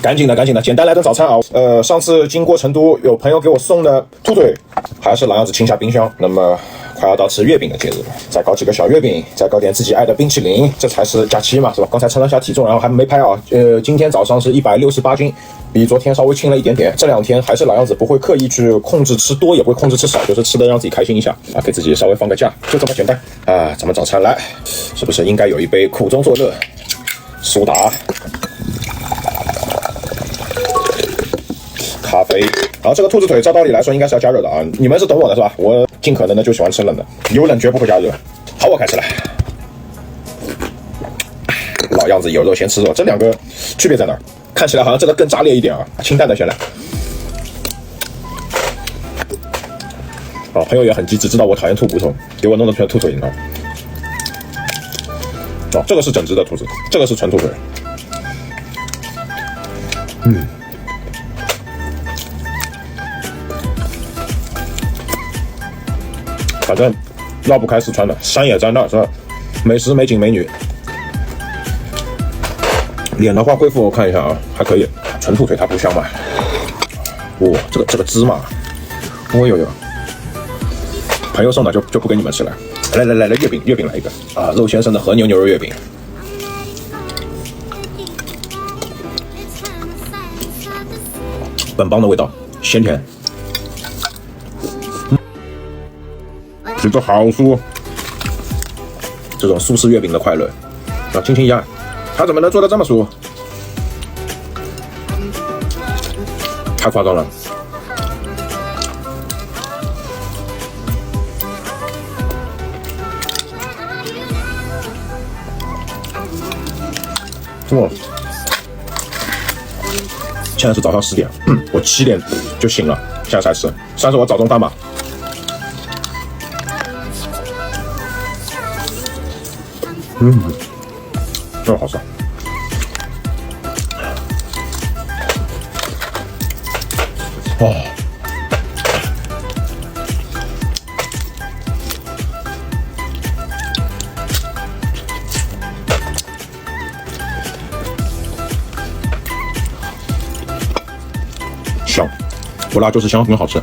赶紧的，简单来顿早餐啊。上次经过成都，有朋友给我送的兔腿，还是老样子清下冰箱。那么快要到吃月饼的节日了，再搞几个小月饼，再搞点自己爱的冰淇淋，这才是假期嘛，是吧？刚才称了下体重，然后还没拍啊。今天早上是168斤，比昨天稍微轻了一点点。这2天还是老样子，不会刻意去控制吃多，也不会控制吃少，就是吃的让自己开心一下啊，给自己稍微放个假，就这么简单啊。咱们早餐来，是不是应该有一杯苦中作乐苏打？咖啡，然后这个兔子腿照道理来说应该是要加热的啊，你们是懂我的是吧？我尽可能的就喜欢吃冷的，有冷绝不会加热。好，我开始了。老样子，有肉先吃肉，这2个区别在哪儿？看起来好像这个更炸裂一点啊，清淡的先来。朋友也很机智，知道我讨厌兔骨头，给我弄的成兔腿，你看。这个是整只的兔子，这个是纯兔腿。反正绕不开四川的，山也在那儿是吧？美食、美景、美女。脸的话恢复我看一下啊，还可以。纯兔腿它不香嘛？这个芝麻，哟，朋友送的就不给你们吃了。来，月饼来一个啊！肉先生的和牛牛肉月饼。本帮的味道，鲜甜。觉得好酥，这种苏式月饼的快乐啊！轻轻一按，它怎么能做得这么酥？太夸张了！现在是早上10点，我7点就醒了，现在才吃，算是我早中饭吧。这好吃。香，不辣就是香，很好吃。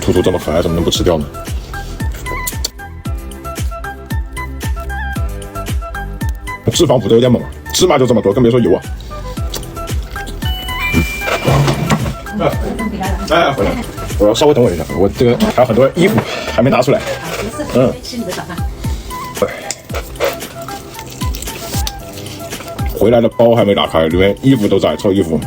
兔兔这么可爱，怎么能不吃掉呢？脂肪补的有点猛啊，芝麻就这么多，更别说油啊。回来，我要稍微等我一下，我这个还有很多衣服还没拿出来。吃你的早饭。回来的包还没打开，里面衣服都在，臭衣服。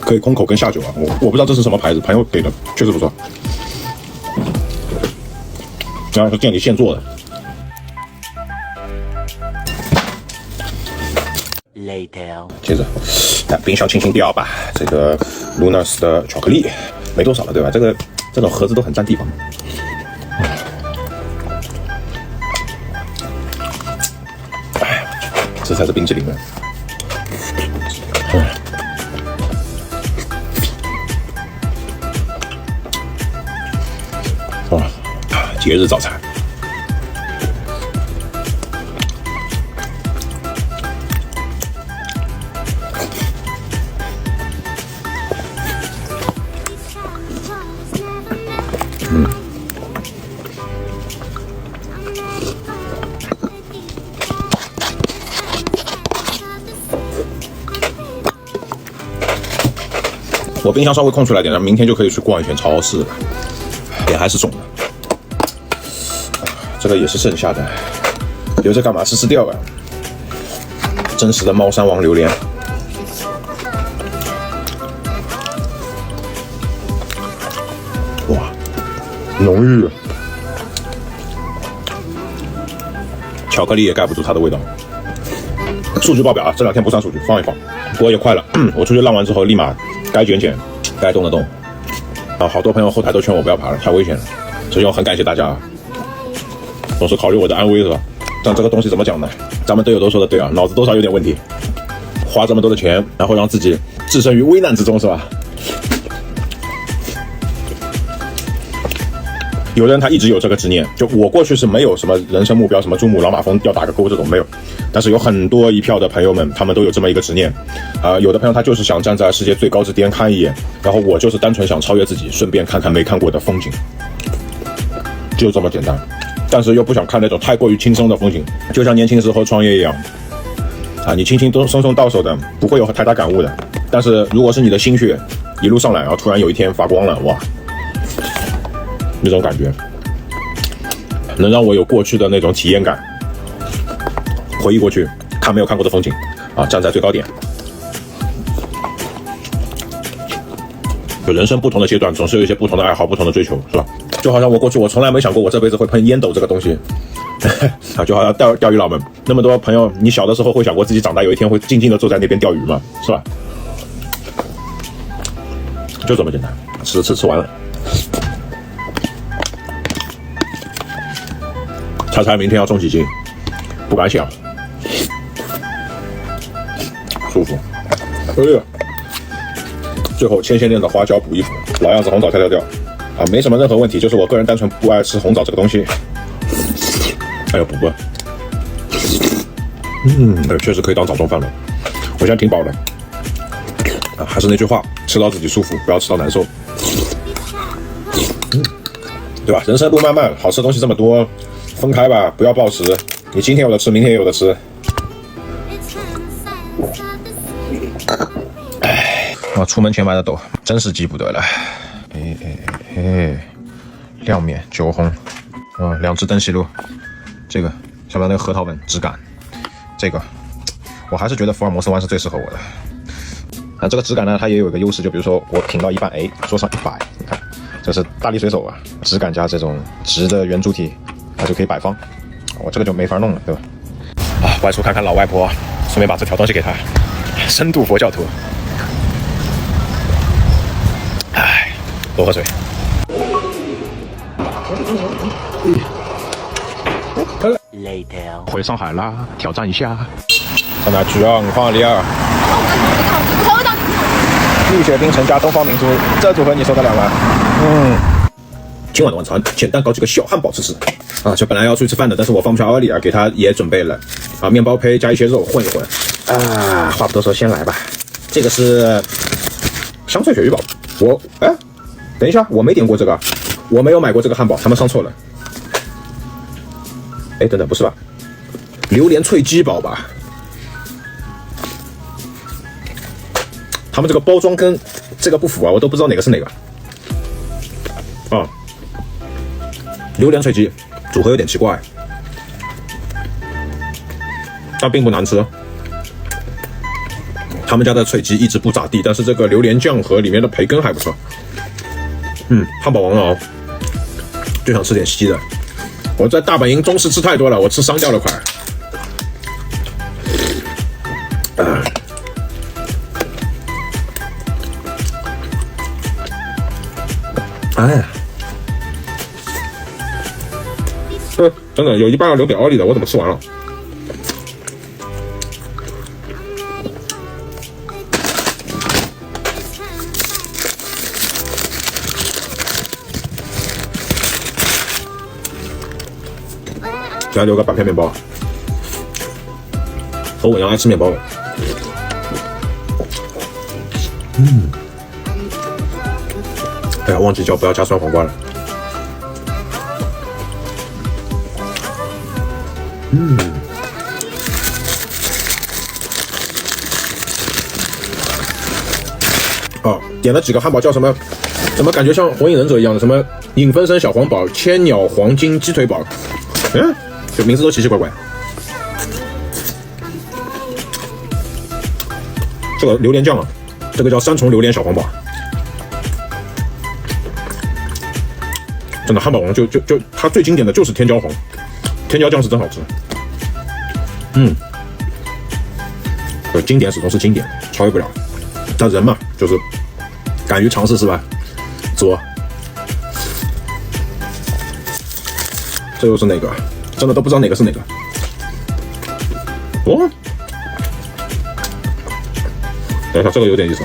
可以空口跟下酒啊，我不知道这是什么牌子，朋友给的，确实不错。然后是店里现做的。接着，冰箱轻轻调吧。这个 Lunas 的巧克力没多少了，对吧？这种盒子都很占地方。这才是冰淇淋呢。节日早餐。我冰箱稍微空出来点，然后明天就可以去逛一圈超市了。脸还是肿的。这个也是剩下的，留着干嘛？吃掉啊！真实的猫山王榴莲，哇，浓郁！巧克力也盖不住它的味道。数据报表啊，这2天不算数据，放一放。不过也快了，我出去浪完之后，立马该减减，该动的动。啊，好多朋友后台都劝我不要爬了，太危险了。所以我很感谢大家。总是考虑我的安危是吧？但这个东西怎么讲呢？咱们队友都说的对啊，脑子多少有点问题。花这么多的钱，然后让自己置身于危难之中是吧？有的人他一直有这个执念，就我过去是没有什么人生目标，什么珠穆朗玛峰要打个勾这种没有，但是有很多一票的朋友们，他们都有这么一个执念，有的朋友他就是想站在世界最高之巅看一眼，然后我就是单纯想超越自己，顺便看看没看过的风景，就这么简单。但是又不想看那种太过于轻松的风景，就像年轻时候创业一样，你轻轻松松到手的，不会有太大感悟的。但是如果是你的心血一路上来，然后突然有一天发光了，哇，那种感觉能让我有过去的那种体验感，回忆过去看没有看过的风景站在最高点。就人生不同的阶段，总是有一些不同的爱好，不同的追求，是吧？就好像我过去我从来没想过我这辈子会碰烟斗这个东西就好像钓鱼佬们那么多朋友，你小的时候会想过自己长大有一天会静静的坐在那边钓鱼吗？是吧？就这么简单，吃完了，猜明天要重几斤？不敢想，舒服。最后千炼的花椒补一补，老样子红枣调没什么任何问题，就是我个人单纯不爱吃红枣这个东西。哎呦，补吧。确实可以当早中饭了。我现在挺饱的。还是那句话，吃到自己舒服，不要吃到难受。对吧？人生路漫漫，好吃的东西这么多，分开吧，不要暴食。你今天有的吃，明天也有的吃。出门前买的豆，真是记不得了。亮面酒红，2只灯西路，这个下面那个核桃纹质感，这个我还是觉得福尔摩斯湾是最适合我的。这个质感呢，它也有一个优势，就比如说我品到一半，桌上100，你看这是大力水手质感加这种直的圆柱体，它就可以摆放。我这个就没法弄了，对吧？外出看看老外婆，顺便把这条东西给她，深度佛教徒。多喝水。回上海啦，挑战一下。在哪局啊？5方2二。蜜雪冰城加东方明珠，这组合你受得了吗？今晚的晚餐简单搞几个小汉堡吃吃。就本来要出去吃饭的，但是我放不下奥利给他也准备了。面包胚加一些肉混一混。话不多说，先来吧。这个是香脆鳕鱼堡。等一下，我没点过这个，我没有买过这个汉堡，他们上错了。等等，不是吧？榴莲脆鸡堡吧？他们这个包装跟这个不符我都不知道哪个是哪个。榴莲脆鸡组合有点奇怪，但并不难吃。他们家的脆鸡一直不咋地，但是这个榴莲酱和里面的培根还不错。汉堡王了就想吃点稀的。我在大本营中式吃太多了，我吃伤掉了快。真的有一半要留给奥利的，我怎么吃完了？给他留个半片面包。我晚上爱吃面包的。忘记叫不要加酸黄瓜了。点了几个汉堡，叫什么？怎么感觉像火影忍者一样的？什么影分身小黄堡、千鸟黄金鸡腿堡？这名字都奇奇怪怪。这个榴莲酱这个叫3重榴莲小黄堡。真的汉堡王就它最经典的就是天椒黄，天椒酱是真好吃。经典始终是经典，超越不了。但人嘛，就是敢于尝试是吧？作。这又是哪个？真的都不知道哪个是哪个。等一下，这个有点意思。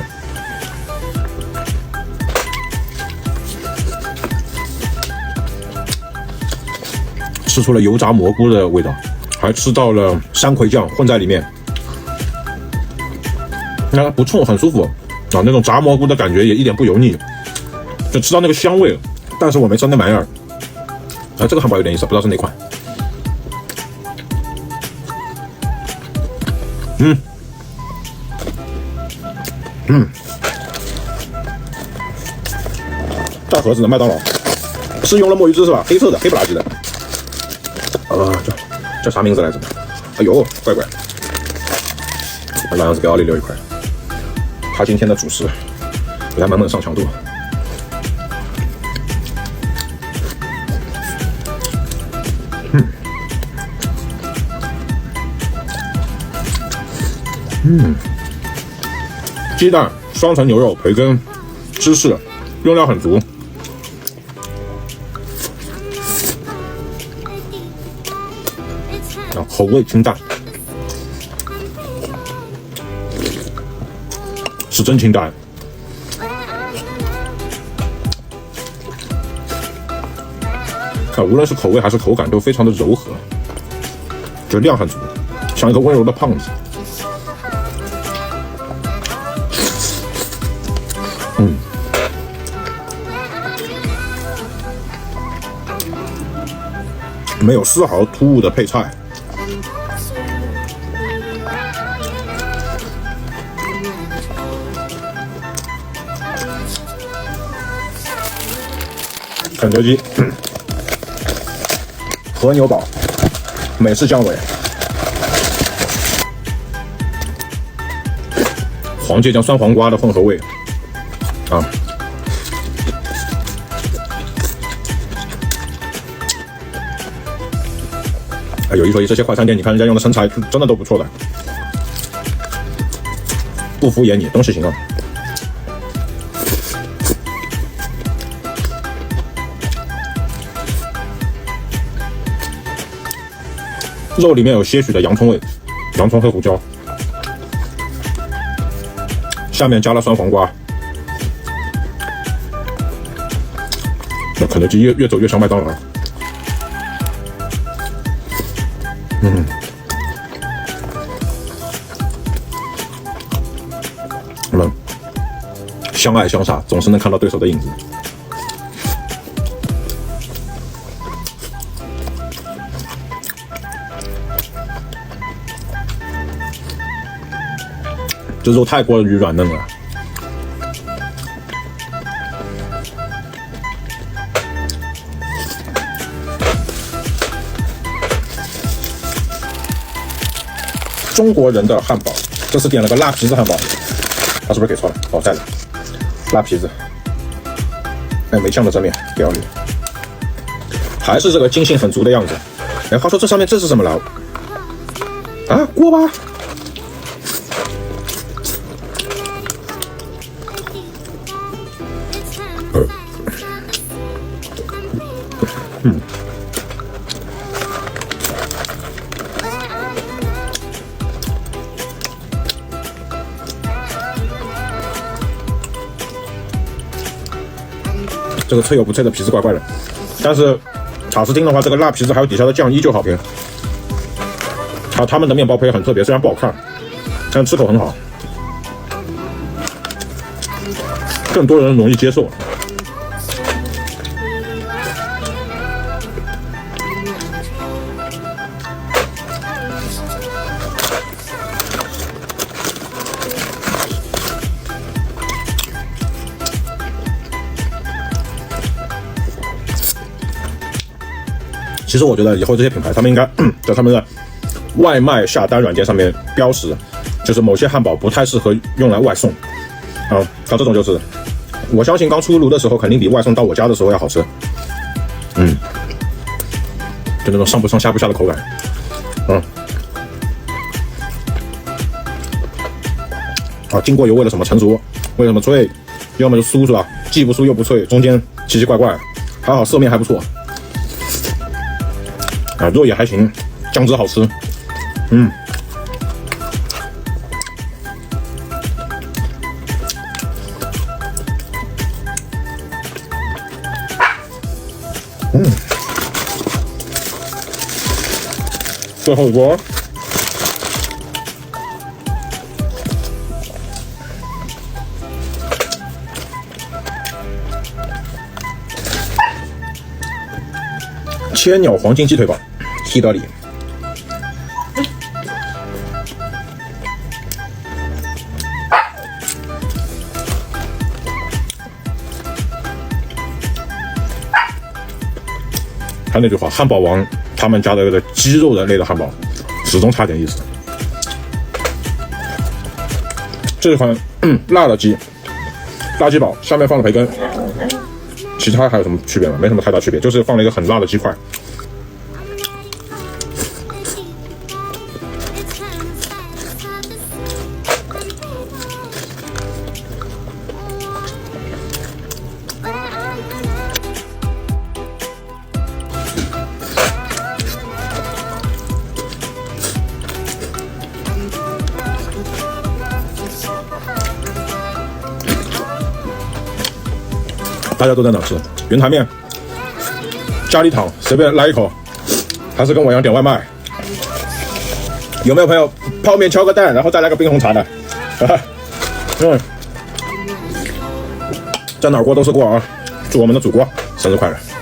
吃出了油炸蘑菇的味道，还吃到了山葵酱混在里面，那不冲，很舒服啊，那种炸蘑菇的感觉也一点不油腻，就吃到那个香味了。但是我没吃那玩意儿。这个汉堡有点意思，不知道是哪款。大盒子的麦当劳是用了墨鱼汁是吧？黑色的，黑不拉几的。叫啥名字来着？哎呦，怪怪。老样子给奥利留一块，他今天的主食给他满满上强度。鸡蛋、双层牛肉、培根、芝士，用料很足。口味清淡，是真清淡。无论是口味还是口感都非常的柔和，就量很足，像一个温柔的胖子。没有丝毫突兀的配菜。肯德基和牛堡美式酱尾，黄芥酱酸黄瓜的混合味啊。有一说一，这些快餐店你看人家用的食材真的都不错的，不敷衍你，东西行啊。肉里面有些许的洋葱味，洋葱和胡椒，下面加了酸黄瓜。那肯德基越走越像麦当劳。相爱相杀，总是能看到对手的影子。这肉太过于软嫩了。中国人的汉堡，这次点了个辣皮子汉堡，他是不是给错了？哦，在了，辣皮子，没酱的正面给奥利，还是这个筋性很足的样子。话说这上面这是什么了？啊，锅巴。这个脆又不脆的皮子怪怪的，但是塔斯汀的话，这个辣皮子还有底下的酱依旧好评。他们的面包胚很特别，虽然不好看，但吃口很好，更多人容易接受。其实我觉得以后这些品牌他们应该在他们的外卖下单软件上面标识，就是某些汉堡不太适合用来外送啊，像这种就是我相信刚出炉的时候肯定比外送到我家的时候要好吃。就那种上不上下不下的口感。经过油为了什么成熟，为什么脆，要么就酥是吧？既不酥又不脆，中间奇奇怪怪，还好色面还不错。肉也还行，酱汁好吃。最后一锅。千鸟黄金鸡腿堡，意大利。还那句话，汉堡王他们家的这个鸡肉类的汉堡，始终差点意思。这款辣的鸡，辣鸡堡下面放了培根。其他还有什么区别吗？没什么太大区别，就是放了一个很辣的鸡块。大家都在哪吃？云台面、家里躺，随便来一口，还是跟我一样点外卖？有没有朋友泡面敲个蛋，然后再来个冰红茶的？在哪儿过都是过啊！祝我们的祖国生日快乐！